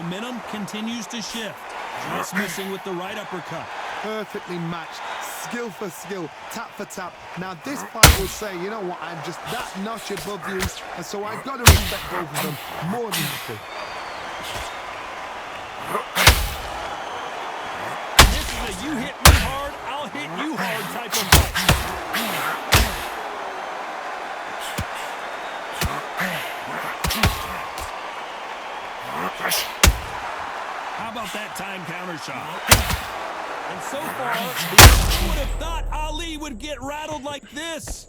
momentum continues to shift. Just missing with the right uppercut. Perfectly matched, skill for skill, tap for tap. Now this fight will say, you know what, I'm just that notch above you, and so I've got to respect both of them more than happy. This is a you hit me hard, I'll hit you hard type of fight. How about that time counter shot? And so far, who would have thought Ali would get rattled like this?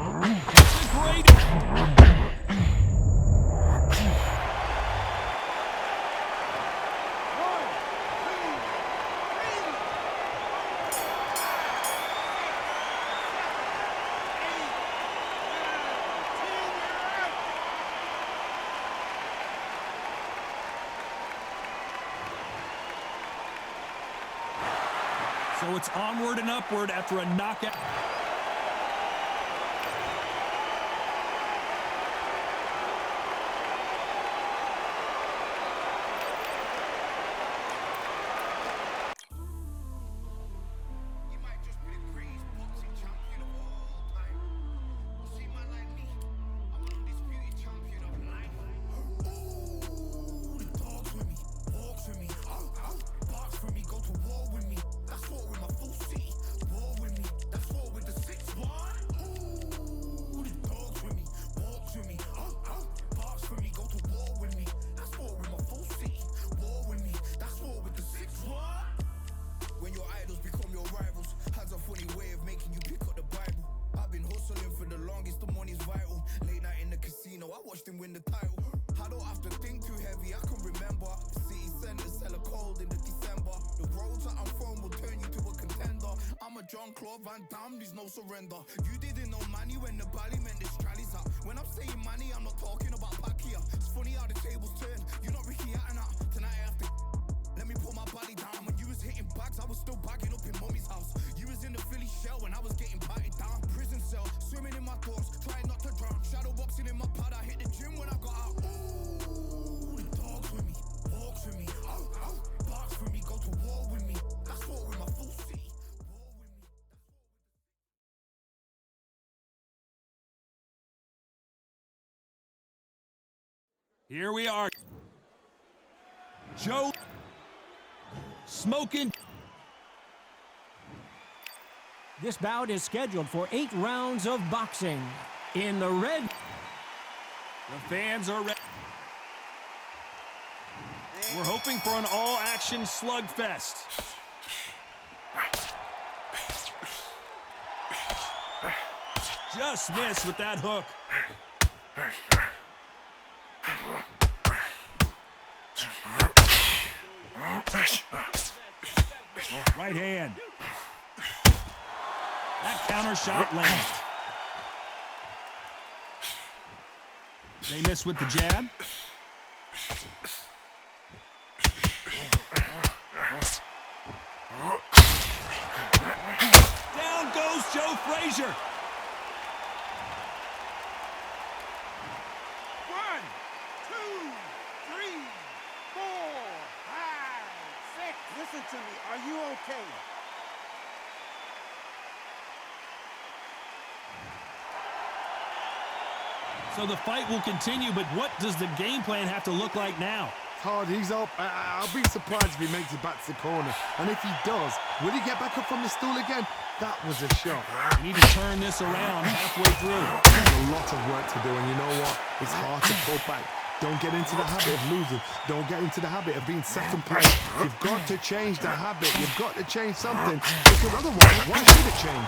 It's a great... So it's onward and upward after a knockout. Win the title. I don't have to think too heavy, I can remember. City centers hella cold in the December. The roads that I'm from will turn you to a contender. I'm a Jean-Claude Van Damme, there's no surrender. You didn't know money when the bally meant the strallies up. When I'm saying money, I'm not talking about Pacquiao. It's funny how the tables turn. You're not Ricky Hatton out. Tonight I have to let me pull my body down. When you was hitting bags, I was still bagging up in mommy's house. You was in the Philly shell when I was getting patted down. Prison cell, swimming in my thoughts, trying not to drown. Shadow boxing in my pad, I hit the gym when I got out. Ooh, the dogs with me, walks with me, barks for me, go to war with me. That's war with my full C. War with me. Here we are. Joe smoking. This bout is scheduled for 8 rounds of boxing. In the red, The fans are ready. We're hoping for an all-action slugfest. Just missed with that hook. Right hand. That counter shot lands. They miss with the jab. Down goes Joe Frazier. 1, 2, 3, 4, 5, 6. Listen to me. Are you okay? So the fight will continue, but what does the game plan have to look like now? Hard, he's up. I'll be surprised if he makes it back to the corner. And if he does, will he get back up from the stool again? That was a shot. We need to turn this around halfway through. There's a lot of work to do, and you know what? It's hard to pull back. Don't get into the habit of losing. Don't get into the habit of being second place. You've got to change the habit. You've got to change something. Because otherwise, why should it change?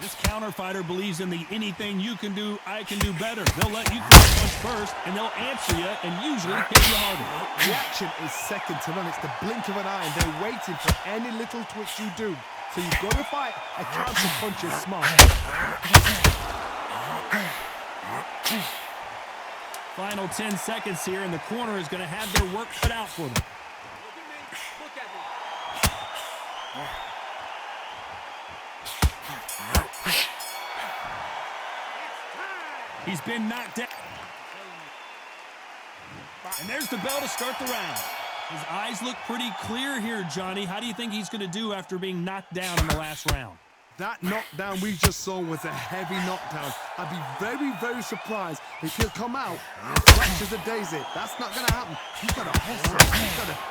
This counter fighter believes in the anything you can do, I can do better. They'll let you punch first, and they'll answer you and usually hit you harder. Reaction is second to none. It's the blink of an eye, and they're waiting for any little twitch you do. So you've got to fight a counter punch is smart. Final 10 seconds here, and the corner is going to have their work cut out for them. He's been knocked out. And there's the bell to start the round. His eyes look pretty clear here, Johnny. How do you think he's going to do after being knocked down in the last round? That knockdown we just saw was a heavy knockdown. I'd be very, very surprised if he'll come out fresh as a daisy. That's not going to happen. He's got to hustle.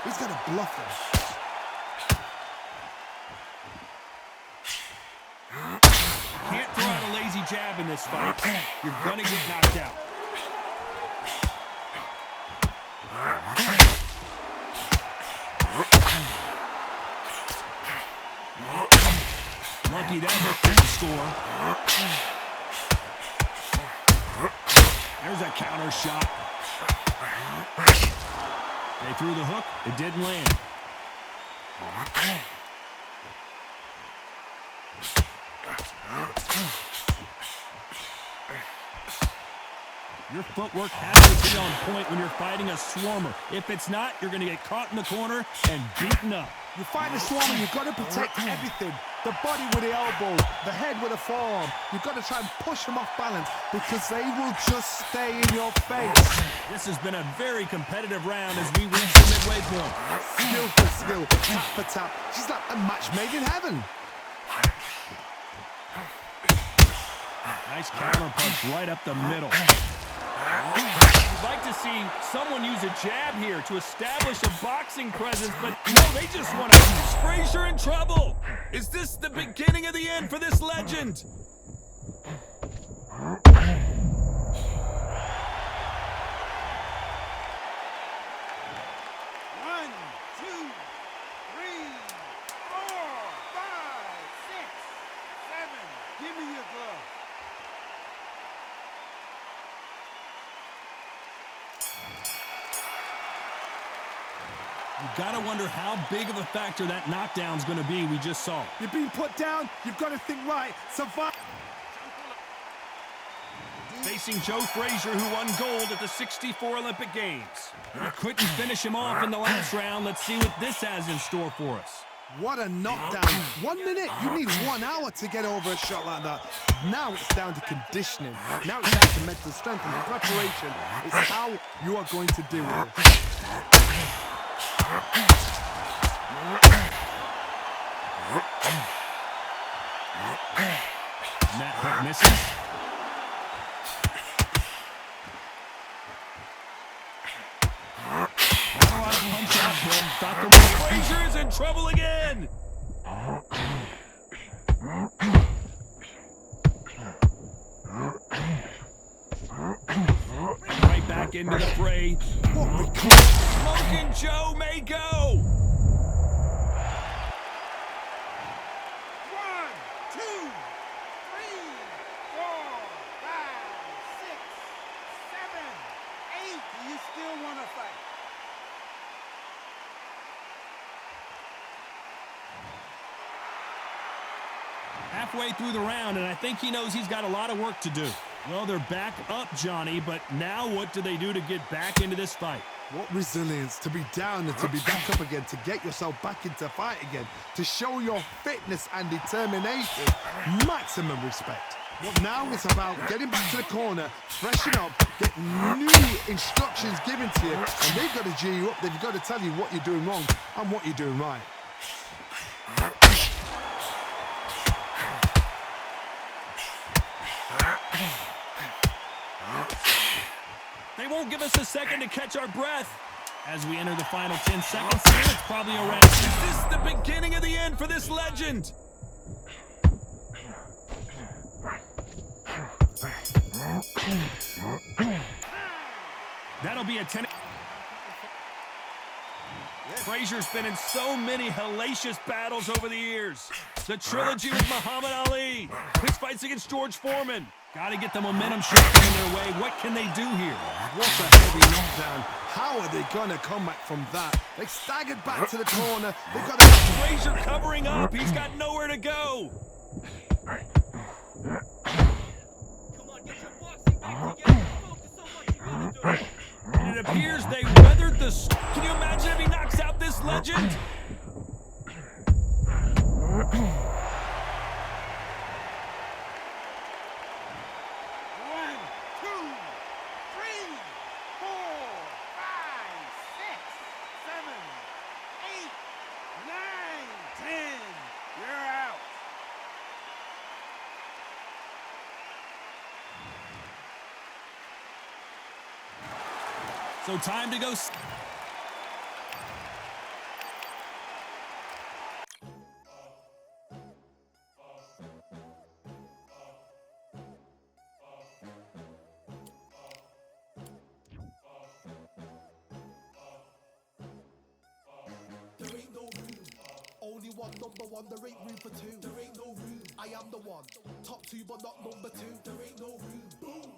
He's got to bluff him. Can't throw out a lazy jab in this fight. You're going to get knocked out. Lucky that hook didn't score. There's a counter shot. They threw the hook. It didn't land. Your footwork has to be on point when you're fighting a swarmer. If it's not, you're going to get caught in the corner and beaten up. You fight a swarmer, you've got to protect everything. The body with the elbow, the head with the forearm. You've got to try and push them off balance because they will just stay in your face. This has been a very competitive round as we reach the midway point. Skill for skill, tap for tap. She's like a match made in heaven. Nice counter punch right up the middle. You'd like to see someone use a jab here to establish a boxing presence, but no, they just want to. Is Frazier in trouble? Is this the beginning of the end for this legend? One, two, three, 4, 5, 6, 7. Give me your glove. You gotta wonder how big of a factor that knockdown's gonna be we just saw. You're being put down, you've got to think right. Survive. Facing Joe Frazier, who won gold at the '64 Olympic Games. They couldn't finish him off in the last round. Let's see what this has in store for us. What a knockdown. 1 minute, you need 1 hour to get over a shot like that. Now it's down to conditioning. Now it's down to mental strength and preparation. It's how you are going to deal with it. That hook misses. Frazier is in trouble again. Right back into the fray. Smoking Joe may go. 1, 2, 3, 4, 5, 6, 7, 8. Do you still want to fight? Halfway through the round, and I think he knows he's got a lot of work to do. Well, they're back up, Johnny, but now what do they do to get back into this fight? What resilience to be down and to be back up again, to get yourself back into fight again, to show your fitness and determination. Maximum respect. But now it's about getting back to the corner, freshen up, get new instructions given to you, and they've got to G you up. They've got to tell you what you're doing wrong and what you're doing right. They won't give us a second to catch our breath. As we enter the final 10 seconds here, it's probably a round. Is this the beginning of the end for this legend? That'll be a 10. Frazier's been in so many hellacious battles over the years. The trilogy with Muhammad Ali, his fights against George Foreman. Got to get the momentum shifting in their way. What can they do here? What a heavy knockdown. How are they going to come back from that? They staggered back to the corner. They've got to... Frazier covering up. He's got nowhere to go. Come on, get your boxing back together. Focus on what you're going to do. And it appears they weathered the... Can you imagine if he knocks out this legend? One, two, three, 4, 5, 6, 7, 8, 9, 10. You're out. So time to go. There ain't no room. Only one, number one, there ain't room for two. There ain't no room. I am the one. Top two, but not number two. There ain't no room. Boom.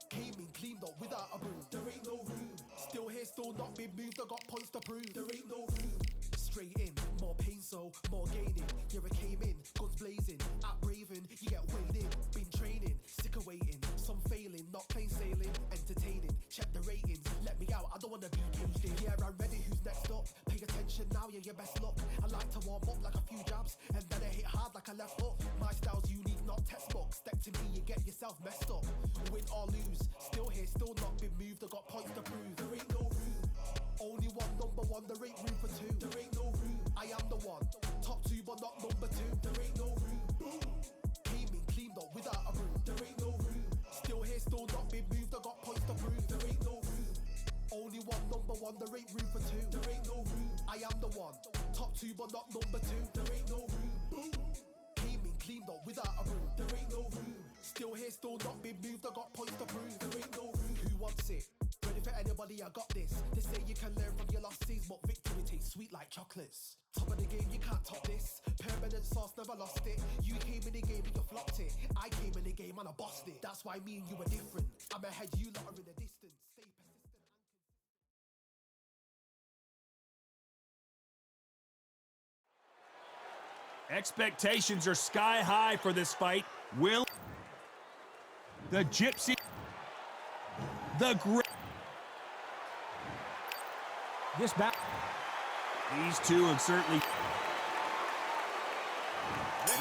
Came in, cleaned up without a broom. There ain't no room. Still here, still not been moved. I got points to prove. There ain't no room. Straight in, more pain, so more gaining. Yeah, I came in, guns blazing. At Raven, you get weighed in. Been training, sick of waiting. Some failing, not plain sailing. Entertaining, check the ratings. Let me out, I don't wanna be caged in. Yeah, I'm ready, who's next up? Pay attention now, yeah, your best luck. I like to warm up like a few jabs, and then I hit hard like a left hook. My style's unique, not textbook. Step to me, you get yourself messed up. Win or lose, still here, still not been moved. I got points to prove. There ain't no room. Only one, number one, there ain't room for two. There ain't no room. I am the one. Top two, but not number two. There ain't no room. Boom. Came in, cleaned up without a broom. There ain't no room. Still here, still not been moved. I got points to prove. There ain't no room. Only one, number one, there ain't room for two. There ain't no room. I am the one. Top two, but not number two. There ain't no room. Boom. Came in, cleaned up without a broom. There ain't no room. Still here, still not been moved. I got points to prove. There ain't no room. Who wants it? Ready for anybody, I got this. They say you can learn from your losses, but victory tastes sweet like chocolates. Top of the game, you can't top this. Permanent sauce, never lost it. You came in the game and you flopped it. I came in the game and I bossed it. That's why me and you are different. I'm ahead, you lot are in the distance. Stay persistent and Expectations are sky high for this fight. Will the Gypsy, the Great, This bout. these two have certainly.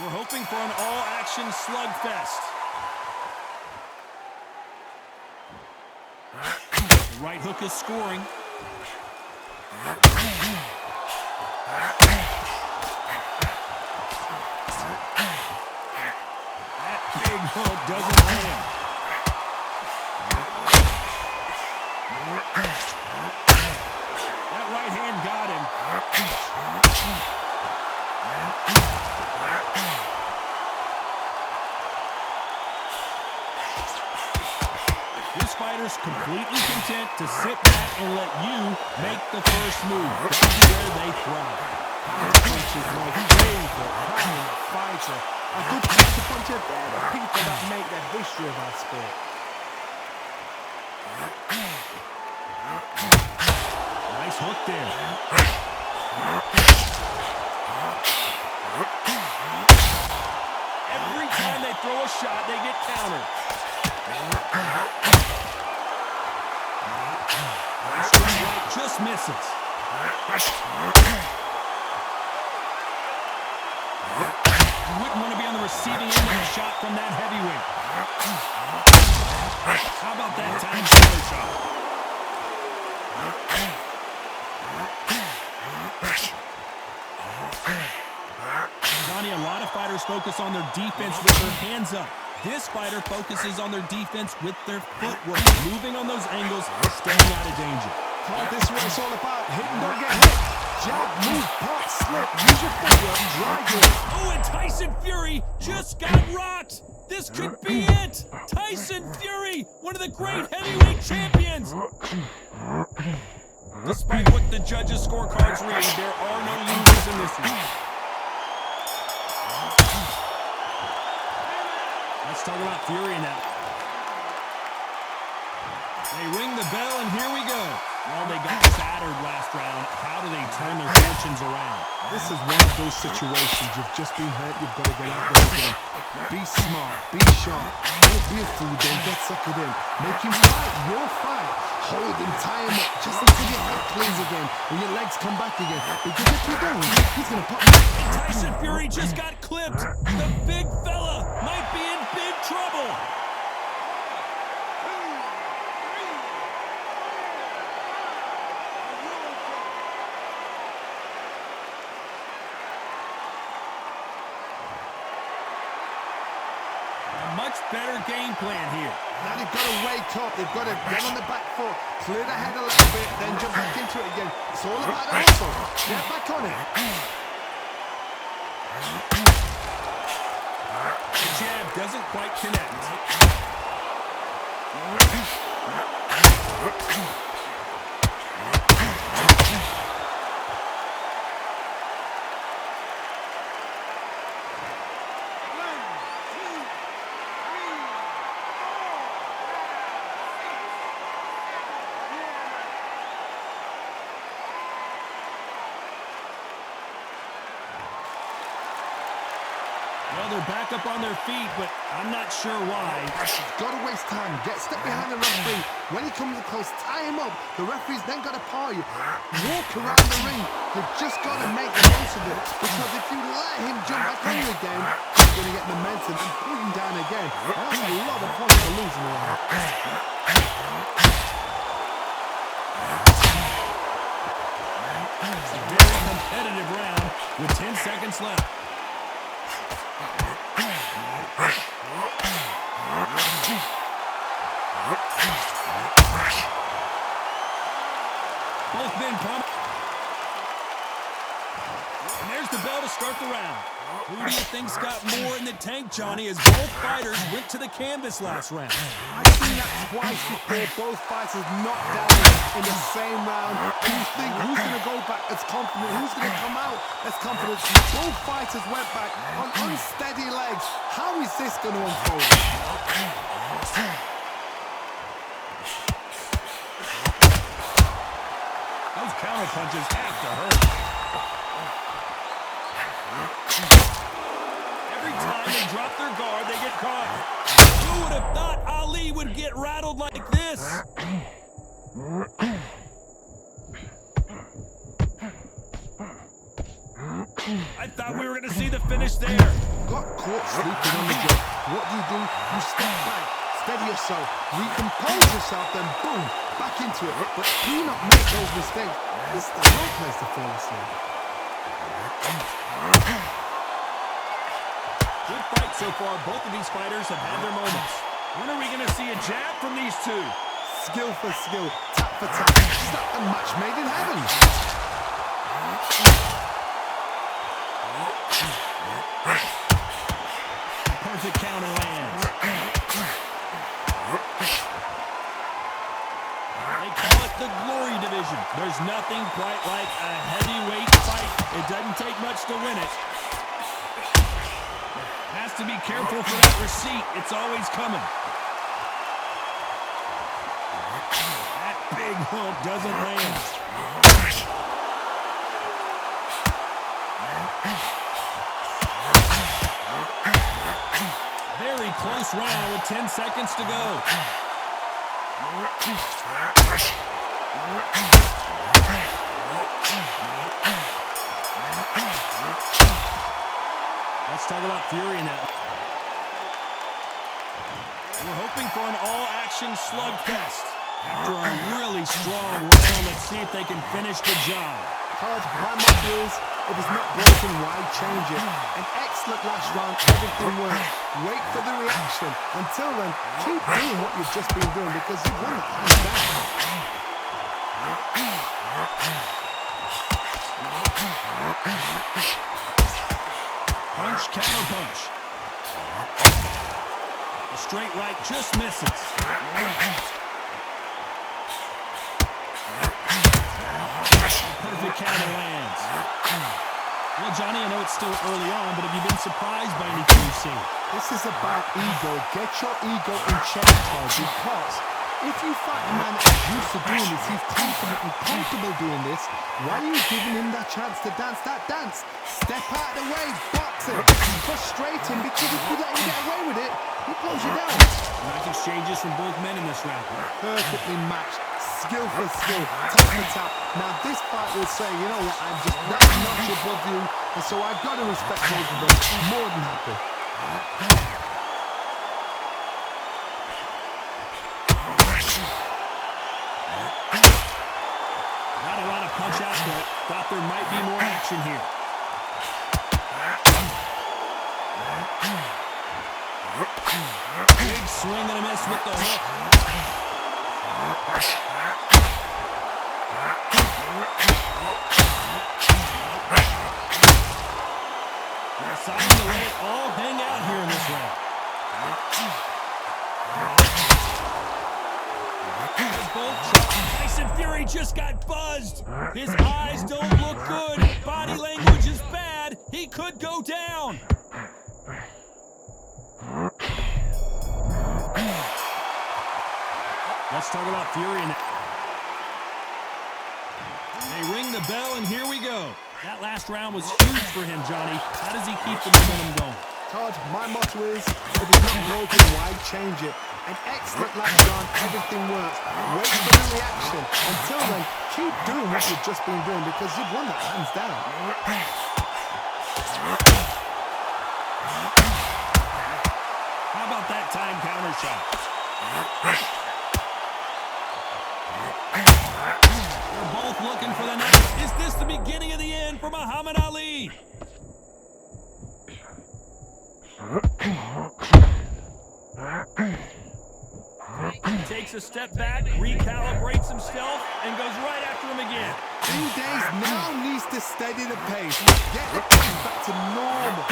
We're hoping for an all-action slugfest. Right hook is scoring. That big hook doesn't land. That right hand got him. This fighter's completely content to sit back and let you make the first move. That's where they thrive. Punches my favorite kind of fighter. A good counter puncher, they're the people that make the history of our sport. Nice hook there. Every time they throw a shot, they get countered. Just misses. You wouldn't want to be on the receiving end of a shot from that heavyweight. How about that time shoulder shot? Johnny, a lot of fighters focus on their defense with their hands up. This fighter focuses on their defense with their footwork, moving on those angles, staying out of danger. Oh, this is what it's all about. Hit and don't get hit. Jab, move, pop, slip. Use your footwork. Drive it. Oh, and Tyson Fury just got rocked. This could be it. Tyson Fury, one of the great heavyweight champions. Despite what the judges' scorecards read, there are no losers in this one. Let's talk about Fury now. They ring the bell, and here we go. Well, they got battered last round. How do they turn their fortunes around? This is one of those situations. You've just been hurt. You've got to get out there again. Be smart. Be sharp. Don't be a fool. Don't get suckered in. Make him fight. You'll fight. Hold him. Tie him up. Just until your head cleans again and your legs come back again. Because if you don't, he's going to pop you. Tyson Fury just got clipped. The big fella might be in big trouble. A much better game plan here. Now they've got to wake up. They've got to get on the back foot, clear the head a little bit, then jump back into it again. It's all about the hustle. Get back on it. The jab doesn't quite connect. Well, they're back up on their feet, but I'm not sure why. Got to waste time. Get step behind the referee. When he comes close, tie him up. The referee's then got to paw you. Walk around the ring. You've just got to make the most of it. Because if you let him jump back on you again, he's going to get momentum and pull him down again. That's a lot of points for losing around. It's a very competitive round with 10 seconds left. Both men pump. And there's the bell to start the round. Who do you think's got more in the tank, Johnny, as both fighters went to the canvas last round? I've seen that twice before. Both fighters knocked down in the same round. And you think, who's going to go back as confident? Who's going to come out as confident? Both fighters went back on unsteady legs. How is this going to unfold? Those counter punches have to hurt. Every time they drop their guard, they get caught. Who would have thought Ali would get rattled like this? I thought we were going to see the finish there. Got caught sleeping on the job. What do? You step back, steady yourself, recompose yourself, then boom, back into it. But do not make those mistakes. This is the wrong place to fall asleep. Good fight so far. Both of these fighters have had their moments. When are we going to see a jab from these two? Skill for skill, tap for tap. It's like a match made in heaven. Perfect counter lands. They call it the glory division. There's nothing quite like a heavyweight fight. It doesn't take much to win it. Has to be careful for that receipt. It's always coming. That big hook doesn't land. Very close round with 10 seconds to go. Let's talk about Fury now. We're hoping for an all-action slugfest. After a really strong round, let's see if they can finish the job. Hard, why my rules? If it's not broken, why change it? An excellent last round, everything worked. Wait for the reaction. Until then, keep doing what you've just been doing because you've won it hands down. Punch, counter punch. The straight right just misses. Perfect counter lands. Well, Johnny, I know it's still early on, but have you been surprised by anything you've seen? This is about ego. Get your ego in check, Todd, because If you fight a man that's used to doing this, he's confident and comfortable doing this, why are you giving him that chance to dance that dance? Step out of the way, boxing. It's frustrating because if you let him get away with it, he blows you down. Nice exchanges from both men in this round. Perfectly matched, skill for skill, tap for tap. Now this fight will say, you know what, I'm just that notch above you, and so I've got to respect both of them. More than happy. Not a lot of punch out, but thought there might be more action here. Big swing and a miss with the hook. Deciding to let it all hang out here in this round. Tyson Fury just got buzzed. His eyes don't look good. Body language is bad. He could go down. Let's talk about Fury. They ring the bell, and here we go. That last round was huge for him, Johnny. How does he keep the momentum going? Todd, my motto is, if it's not broken, why change it? An excellent lap, John. Everything works. Wait for the reaction. Until then, keep doing what you've just been doing because you've won that hands down. How about that time counter shot? They're both looking for the knife. Is this the beginning of the end for Muhammad Ali? Takes a step back, recalibrates himself, and goes right after him again. 2 days now needs to steady the pace. Get the pace back to normal.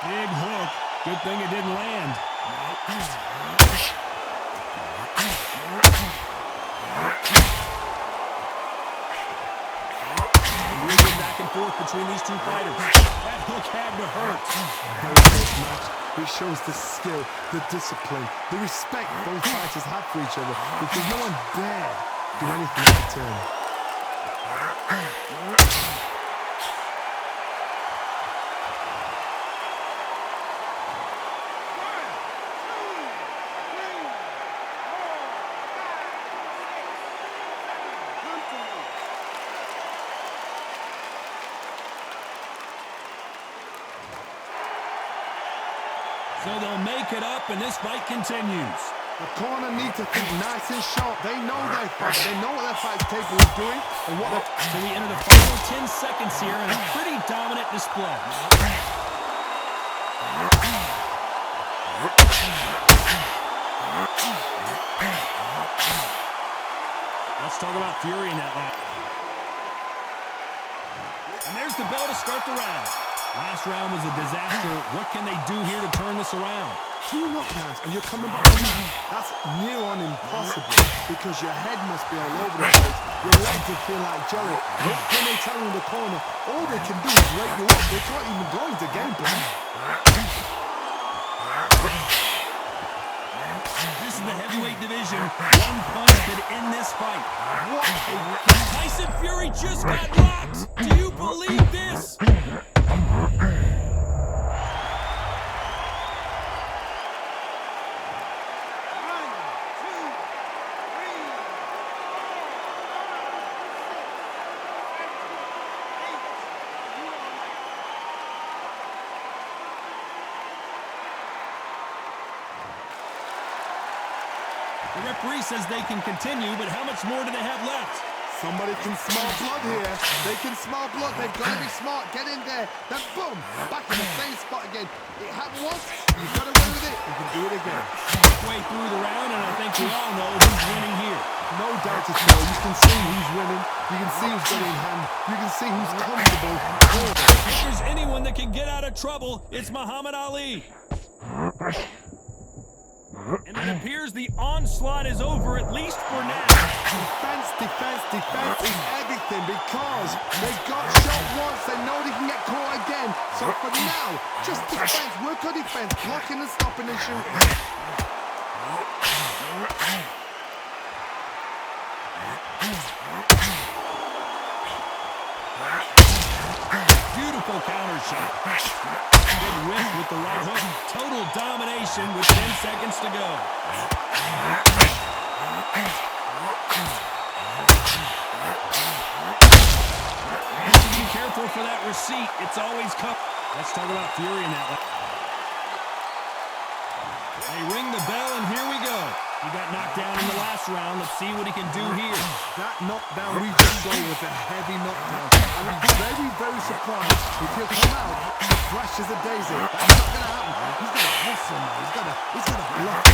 Big hook. Good thing it didn't land. Moving back and forth between these two fighters. That hook had to hurt. Very close match. It shows the skill, the discipline, the respect both fighters have for each other because no one dare do anything in return. So they'll make it up, and this fight continues. The corner need to think nice and sharp. They know their fight. They know what their fight's capable of doing and what they're... So we enter the final 10 seconds here in a pretty dominant display. Let's talk about Fury in that lap. And there's the bell to start the round. Last round was a disaster. What can they do here to turn this around? 2 knockdowns and you're coming back from that. That's near on impossible because your head must be all over the place. Your legs will feel like jelly. What can they tell you in the corner? All they can do is wake you up. They can't even go into game plan. This is the heavyweight division. One punch could end this fight. What a... Tyson Fury just got rocked. Do you believe this? The referee says they can continue, but how much more do they have left? Somebody can smell blood here. They can smell blood. They've got to be smart. Get in there. Then boom, back in the same spot again. It happened once. You've got away with it. You can do it again. Halfway through the round, and I think we all know who's winning here. No doubt at all. You can see who's winning. You can see who's got it in hand. You can see who's comfortable. If there's anyone that can get out of trouble, it's Muhammad Ali. And it appears the onslaught is over, at least for now. Defense, defense, defense is everything. something because they got shot once. They know they can get caught again. So for now, just defense, work on defense, blocking and stopping and shooting. Beautiful counter shot. Good whiff with the right hook. Total domination with 10 seconds to go. Be careful for that receipt. It's always cut. Let's talk about Fury in that. They ring the bell, and here we go. He got knocked down in the last round. Let's see what he can do here. That knockdown we just saw was a heavy knockdown. I'm very, very surprised if he'll come out as fresh as a daisy. That's not going to happen. He's going to hit somebody. He's got to block.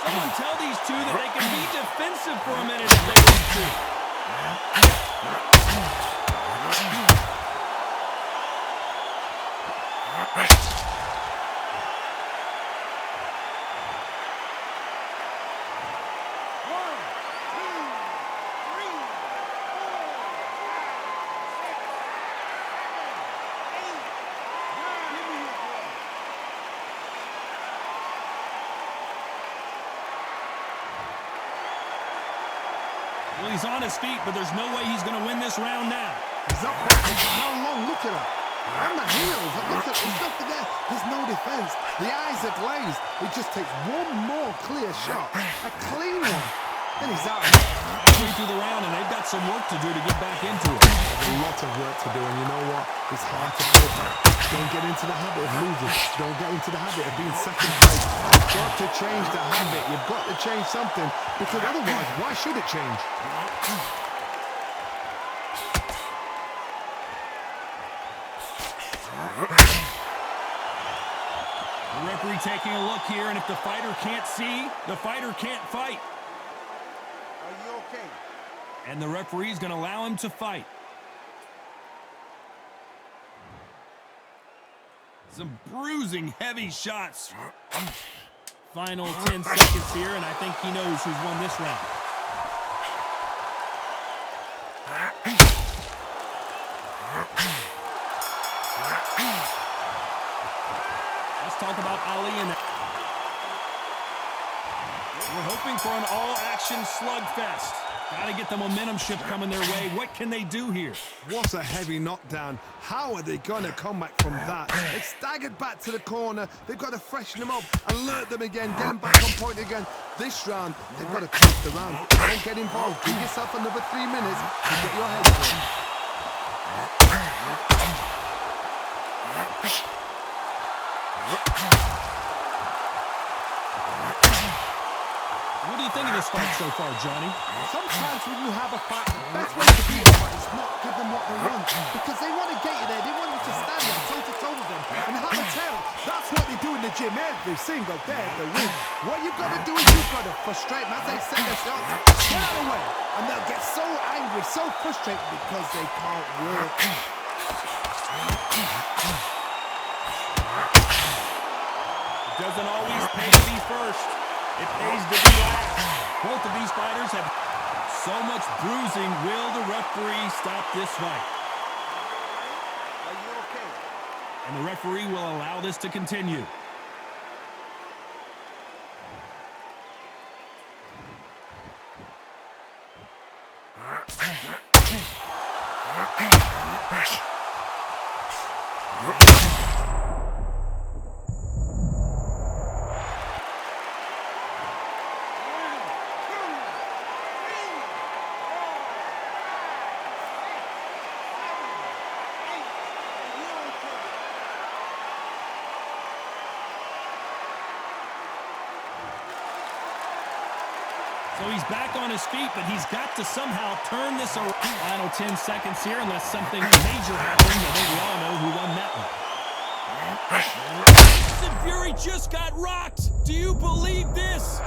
Someone tell these two that they can be defensive for a minute if they want to. Well, he's on his feet, but there's no way he's going to win this round now. He's up for how long? Look at him. On the heels. Look at there's nothing there. There's no defense. The eyes are glazed. He just takes one more clear shot. A clean one. Then he's out. Halfway through the round, and they've got some work to do to get back into it. There's a lot of work to do, and you know what? It's hard to pull back. Don't get into the habit of losing. Don't get into the habit of being second place. You've got to change the habit. You've got to change something, because otherwise, why should it change? The referee taking a look here, and if the fighter can't see, the fighter can't fight. Are you okay? And the referee's going to allow him to fight. Some bruising, heavy shots. Final 10 seconds here, and I think he knows who's won this round. Let's talk about Ali and we're hoping for an all-action slugfest. Got to get the momentum shift coming their way. What can they do here? What a heavy knockdown. How are they going to come back from that? They staggered back to the corner. They've got to freshen them up, alert them again, get them back on point again. This round, they've got to close the round. Don't get involved. Give yourself another 3 minutes to get your head in. What do you think of this fight so far, Johnny? Sometimes when you have a fight, the best way to beat a fight is not give them what they want. Because they want to get you there. They want you to stand there toe-to-toe with them and have a tail. That's what they do in the gym every single day of the week. What you've got to do is you've got to frustrate them as they set their shots. Get out of the way. And they'll get so angry, so frustrated because they can't work. It doesn't always pay to be first. It pays to be last. Both of these fighters have so much bruising. Will the referee stop this fight? Are you okay? And the referee will allow this to continue. So he's back on his feet, but he's got to somehow turn this around. Final 10 seconds here, unless something major happens. I think we all know who won that one. Tyson Fury just got rocked. Do you believe this?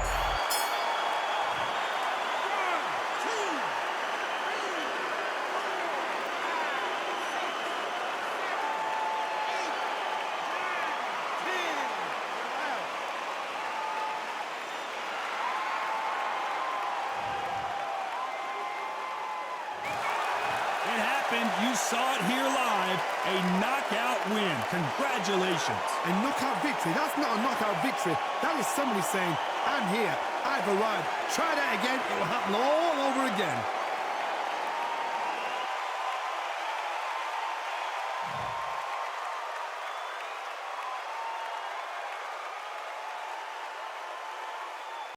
you saw it here live. A knockout win. Congratulations. A knockout victory? That's not a knockout victory. That is somebody saying, I'm here, I've arrived. Try that again, it will happen all over again.